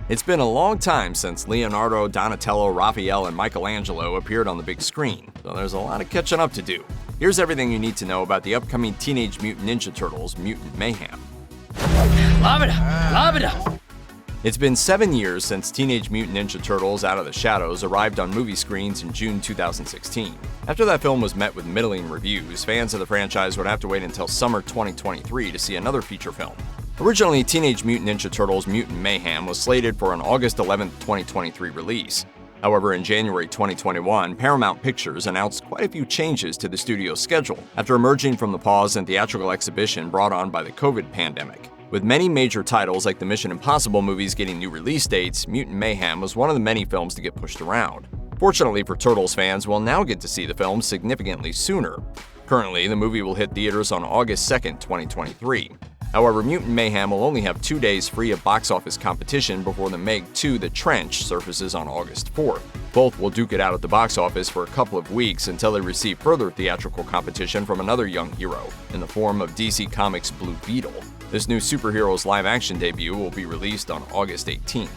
It's been a long time since Leonardo, Donatello, Raphael, and Michelangelo appeared on the big screen, so there's a lot of catching up to do. Here's everything you need to know about the upcoming Teenage Mutant Ninja Turtles Mutant Mayhem. Lob it up! Lob it up! It's been 7 years since Teenage Mutant Ninja Turtles Out of the Shadows arrived on movie screens in June 2016. After that film was met with middling reviews, fans of the franchise would have to wait until summer 2023 to see another feature film. Originally, Teenage Mutant Ninja Turtles Mutant Mayhem was slated for an August 11, 2023 release. However, in January 2021, Paramount Pictures announced quite a few changes to the studio's schedule after emerging from the pause in theatrical exhibition brought on by the COVID pandemic. With many major titles like the Mission Impossible movies getting new release dates, Mutant Mayhem was one of the many films to get pushed around. Fortunately for Turtles fans, we'll now get to see the film significantly sooner. Currently, the movie will hit theaters on August 2, 2023. However, Mutant Mayhem will only have 2 days free of box office competition before the Meg 2 The Trench surfaces on August 4th. Both will duke it out at the box office for a couple of weeks until they receive further theatrical competition from another young hero, in the form of DC Comics' Blue Beetle. This new superhero's live-action debut will be released on August 18th.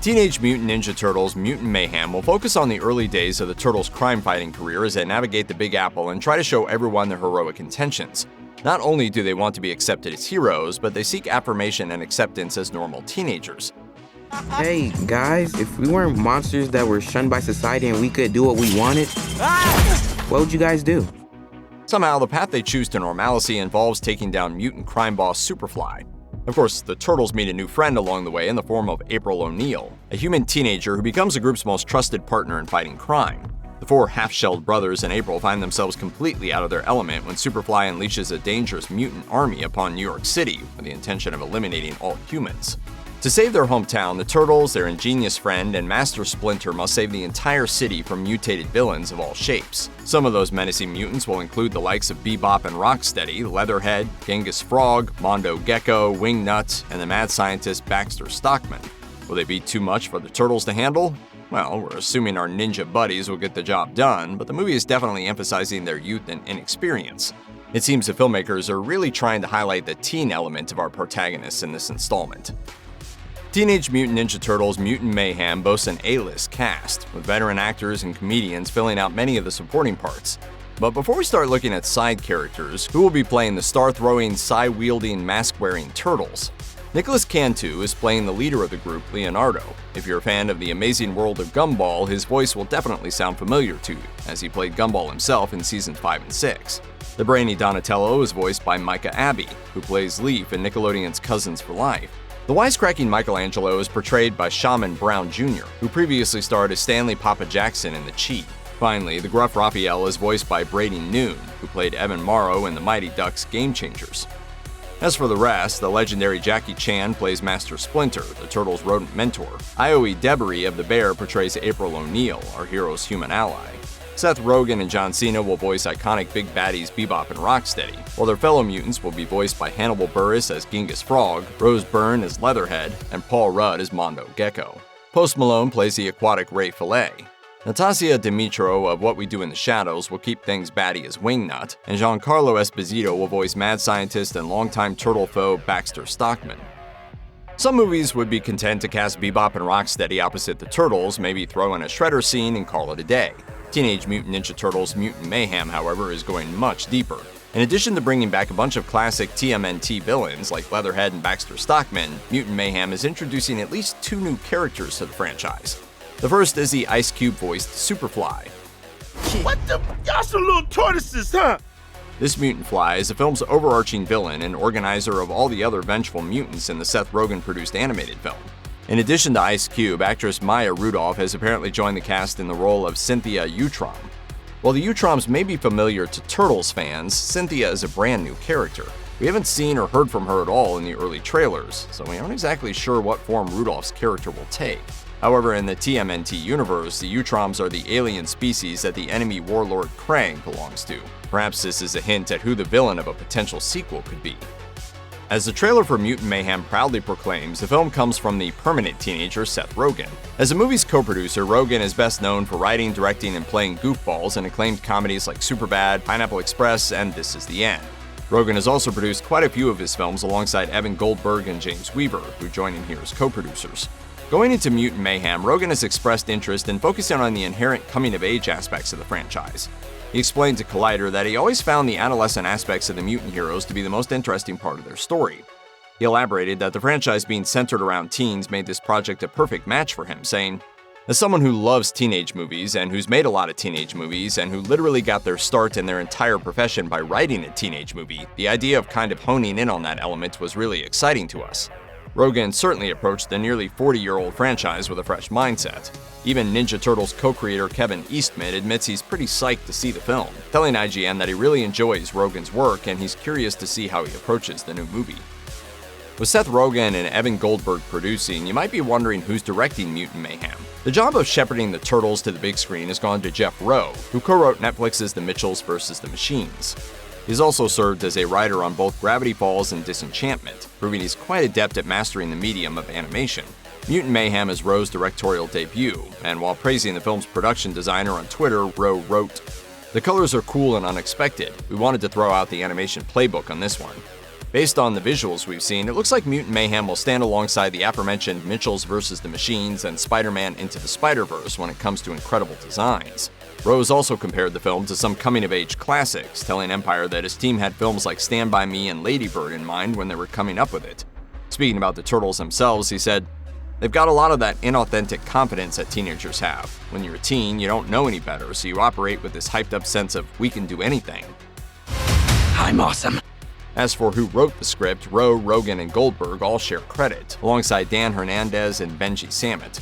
Teenage Mutant Ninja Turtles Mutant Mayhem will focus on the early days of the Turtles' crime-fighting career as they navigate the Big Apple and try to show everyone their heroic intentions. Not only do they want to be accepted as heroes, but they seek affirmation and acceptance as normal teenagers. Hey, guys, if we weren't monsters that were shunned by society and we could do what we wanted, what would you guys do? Somehow, the path they choose to normalcy involves taking down mutant crime boss Superfly. Of course, the Turtles meet a new friend along the way in the form of April O'Neil, a human teenager who becomes the group's most trusted partner in fighting crime. The four half-shelled brothers and April find themselves completely out of their element when Superfly unleashes a dangerous mutant army upon New York City with the intention of eliminating all humans. To save their hometown, the Turtles, their ingenious friend, and Master Splinter must save the entire city from mutated villains of all shapes. Some of those menacing mutants will include the likes of Bebop and Rocksteady, Leatherhead, Genghis Frog, Mondo Gecko, Wingnut, and the mad scientist Baxter Stockman. Will they be too much for the Turtles to handle? Well, we're assuming our ninja buddies will get the job done, but the movie is definitely emphasizing their youth and inexperience. It seems the filmmakers are really trying to highlight the teen element of our protagonists in this installment. Teenage Mutant Ninja Turtles Mutant Mayhem boasts an A-list cast, with veteran actors and comedians filling out many of the supporting parts. But before we start looking at side characters, who will be playing the star-throwing, sai-wielding, mask-wearing Turtles? Nicholas Cantu is playing the leader of the group, Leonardo. If you're a fan of The Amazing World of Gumball, his voice will definitely sound familiar to you, as he played Gumball himself in Seasons 5 and 6. The brainy Donatello is voiced by Micah Abbey, who plays Leaf in Nickelodeon's Cousins for Life. The wisecracking Michelangelo is portrayed by Shaman Brown Jr., who previously starred as Stanley Papa Jackson in The Cheat. Finally, the gruff Raphael is voiced by Brady Noon, who played Evan Morrow in The Mighty Ducks Game Changers. As for the rest, the legendary Jackie Chan plays Master Splinter, the Turtles' rodent mentor. Ioe Debery of The Bear portrays April O'Neil, our hero's human ally. Seth Rogen and John Cena will voice iconic big baddies Bebop and Rocksteady, while their fellow mutants will be voiced by Hannibal Buress as Genghis Frog, Rose Byrne as Leatherhead, and Paul Rudd as Mondo Gecko. Post Malone plays the aquatic Ray Fillet. Natasha Dimitro of What We Do in the Shadows will keep things batty as Wingnut, and Giancarlo Esposito will voice mad scientist and longtime turtle foe Baxter Stockman. Some movies would be content to cast Bebop and Rocksteady opposite the Turtles, maybe throw in a Shredder scene and call it a day. Teenage Mutant Ninja Turtles Mutant Mayhem, however, is going much deeper. In addition to bringing back a bunch of classic TMNT villains like Leatherhead and Baxter Stockman, Mutant Mayhem is introducing at least 2 new characters to the franchise. The first is the Ice Cube-voiced Superfly. What the? Y'all some little tortoises, huh? This mutant fly is the film's overarching villain and organizer of all the other vengeful mutants in the Seth Rogen-produced animated film. In addition to Ice Cube, actress Maya Rudolph has apparently joined the cast in the role of Cynthia Utrom. While the Utroms may be familiar to Turtles fans, Cynthia is a brand new character. We haven't seen or heard from her at all in the early trailers, so we aren't exactly sure what form Rudolph's character will take. However, in the TMNT universe, the Utroms are the alien species that the enemy warlord Krang belongs to. Perhaps this is a hint at who the villain of a potential sequel could be. As the trailer for Mutant Mayhem proudly proclaims, the film comes from the permanent teenager Seth Rogen. As the movie's co-producer, Rogen is best known for writing, directing, and playing goofballs in acclaimed comedies like Superbad, Pineapple Express, and This Is the End. Rogen has also produced quite a few of his films alongside Evan Goldberg and James Weaver, who join him here as co-producers. Going into Mutant Mayhem, Rogan has expressed interest in focusing on the inherent coming-of-age aspects of the franchise. He explained to Collider that he always found the adolescent aspects of the mutant heroes to be the most interesting part of their story. He elaborated that the franchise being centered around teens made this project a perfect match for him, saying, "As someone who loves teenage movies and who's made a lot of teenage movies and who literally got their start in their entire profession by writing a teenage movie, the idea of kind of honing in on that element was really exciting to us." Rogan certainly approached the nearly 40-year-old franchise with a fresh mindset. Even Ninja Turtles co-creator Kevin Eastman admits he's pretty psyched to see the film, telling IGN that he really enjoys Rogan's work and he's curious to see how he approaches the new movie. With Seth Rogen and Evan Goldberg producing, you might be wondering who's directing Mutant Mayhem. The job of shepherding the Turtles to the big screen has gone to Jeff Rowe, who co-wrote Netflix's The Mitchells vs. the Machines. He's also served as a writer on both Gravity Falls and Disenchantment, proving he's quite adept at mastering the medium of animation. Mutant Mayhem is Rowe's directorial debut, and while praising the film's production designer on Twitter, Rowe wrote, "The colors are cool and unexpected. We wanted to throw out the animation playbook on this one. Based on the visuals we've seen, it looks like Mutant Mayhem will stand alongside the aforementioned Mitchells vs. the Machines and Spider-Man Into the Spider-Verse when it comes to incredible designs." Rose also compared the film to some coming-of-age classics, telling Empire that his team had films like Stand By Me and Lady Bird in mind when they were coming up with it. Speaking about the Turtles themselves, he said, "They've got a lot of that inauthentic confidence that teenagers have. When you're a teen, you don't know any better, so you operate with this hyped-up sense of, we can do anything." I'm awesome. As for who wrote the script, Rowe, Rogan, and Goldberg all share credit, alongside Dan Hernandez and Benji Sammet.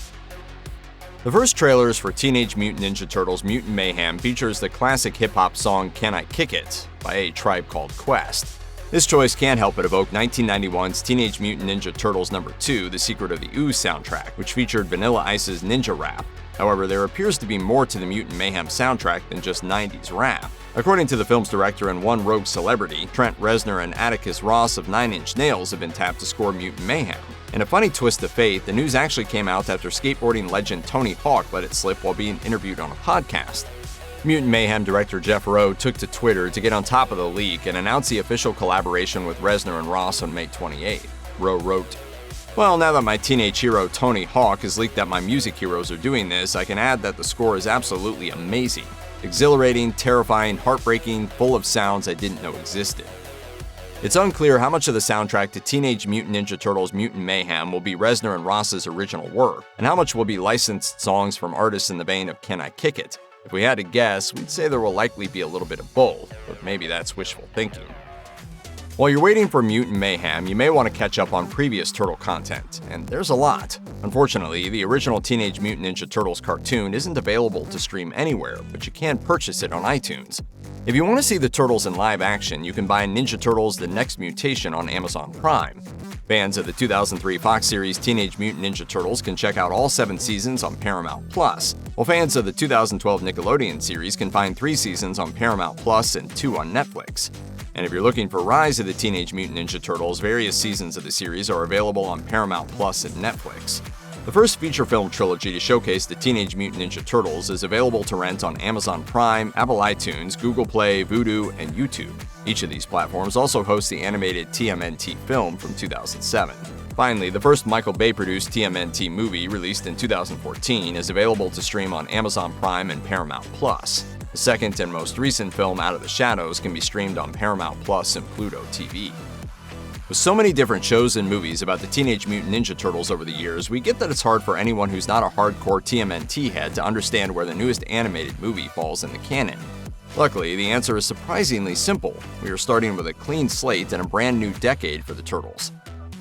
The first trailers for Teenage Mutant Ninja Turtles Mutant Mayhem features the classic hip-hop song Can I Kick It by A Tribe Called Quest. This choice can't help but evoke 1991's Teenage Mutant Ninja Turtles No. 2, The Secret of the Ooze soundtrack, which featured Vanilla Ice's Ninja Rap. However, there appears to be more to the Mutant Mayhem soundtrack than just 90s rap. According to the film's director and one rogue celebrity, Trent Reznor and Atticus Ross of Nine Inch Nails have been tapped to score Mutant Mayhem. In a funny twist of fate, the news actually came out after skateboarding legend Tony Hawk let it slip while being interviewed on a podcast. Mutant Mayhem director Jeff Rowe took to Twitter to get on top of the leak and announce the official collaboration with Reznor and Ross on May 28th. Rowe wrote, "Well, now that my teenage hero Tony Hawk has leaked that my music heroes are doing this, I can add that the score is absolutely amazing. Exhilarating, terrifying, heartbreaking, full of sounds I didn't know existed." It's unclear how much of the soundtrack to Teenage Mutant Ninja Turtles Mutant Mayhem will be Reznor and Ross's original work, and how much will be licensed songs from artists in the vein of Can I Kick It? If we had to guess, we'd say there will likely be a little bit of both, but maybe that's wishful thinking. While you're waiting for Mutant Mayhem, you may want to catch up on previous Turtle content, and there's a lot. Unfortunately, the original Teenage Mutant Ninja Turtles cartoon isn't available to stream anywhere, but you can purchase it on iTunes. If you want to see the Turtles in live action, you can buy Ninja Turtles: The Next Mutation on Amazon Prime. Fans of the 2003 Fox series Teenage Mutant Ninja Turtles can check out all 7 seasons on Paramount+, while fans of the 2012 Nickelodeon series can find 3 seasons on Paramount+ and 2 on Netflix. And if you're looking for Rise of the Teenage Mutant Ninja Turtles, various seasons of the series are available on Paramount+ and Netflix. The first feature film trilogy to showcase the Teenage Mutant Ninja Turtles is available to rent on Amazon Prime, Apple iTunes, Google Play, Vudu, and YouTube. Each of these platforms also hosts the animated TMNT film from 2007. Finally, the first Michael Bay-produced TMNT movie, released in 2014, is available to stream on Amazon Prime and Paramount+. The second and most recent film, Out of the Shadows, can be streamed on Paramount+ and Pluto TV. With so many different shows and movies about the Teenage Mutant Ninja Turtles over the years, we get that it's hard for anyone who's not a hardcore TMNT head to understand where the newest animated movie falls in the canon. Luckily, the answer is surprisingly simple. We are starting with a clean slate and a brand new decade for the Turtles.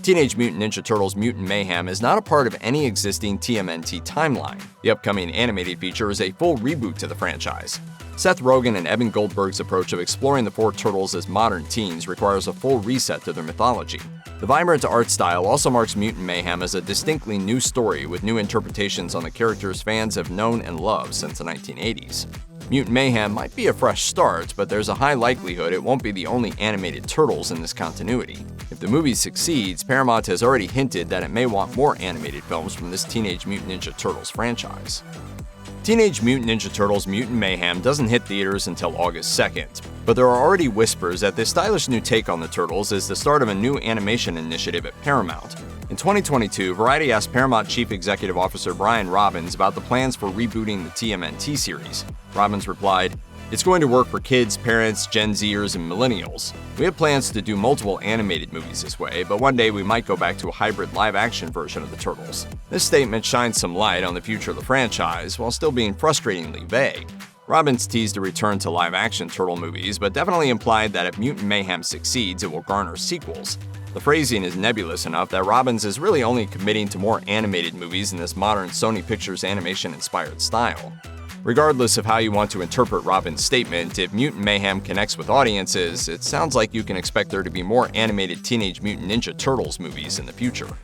Teenage Mutant Ninja Turtles Mutant Mayhem is not a part of any existing TMNT timeline. The upcoming animated feature is a full reboot to the franchise. Seth Rogen and Evan Goldberg's approach of exploring the 4 turtles as modern teens requires a full reset to their mythology. The vibrant art style also marks Mutant Mayhem as a distinctly new story with new interpretations on the characters fans have known and loved since the 1980s. Mutant Mayhem might be a fresh start, but there's a high likelihood it won't be the only animated Turtles in this continuity. If the movie succeeds, Paramount has already hinted that it may want more animated films from this Teenage Mutant Ninja Turtles franchise. Teenage Mutant Ninja Turtles Mutant Mayhem doesn't hit theaters until August 2nd, but there are already whispers that this stylish new take on the Turtles is the start of a new animation initiative at Paramount. In 2022, Variety asked Paramount Chief Executive Officer Brian Robbins about the plans for rebooting the TMNT series. Robbins replied, "It's going to work for kids, parents, Gen Zers, and millennials. We have plans to do multiple animated movies this way, but one day we might go back to a hybrid live-action version of the Turtles." This statement shines some light on the future of the franchise, while still being frustratingly vague. Robbins teased a return to live-action Turtle movies, but definitely implied that if Mutant Mayhem succeeds, it will garner sequels. The phrasing is nebulous enough that Robbins is really only committing to more animated movies in this modern Sony Pictures animation-inspired style. Regardless of how you want to interpret Robbins' statement, if Mutant Mayhem connects with audiences, it sounds like you can expect there to be more animated Teenage Mutant Ninja Turtles movies in the future.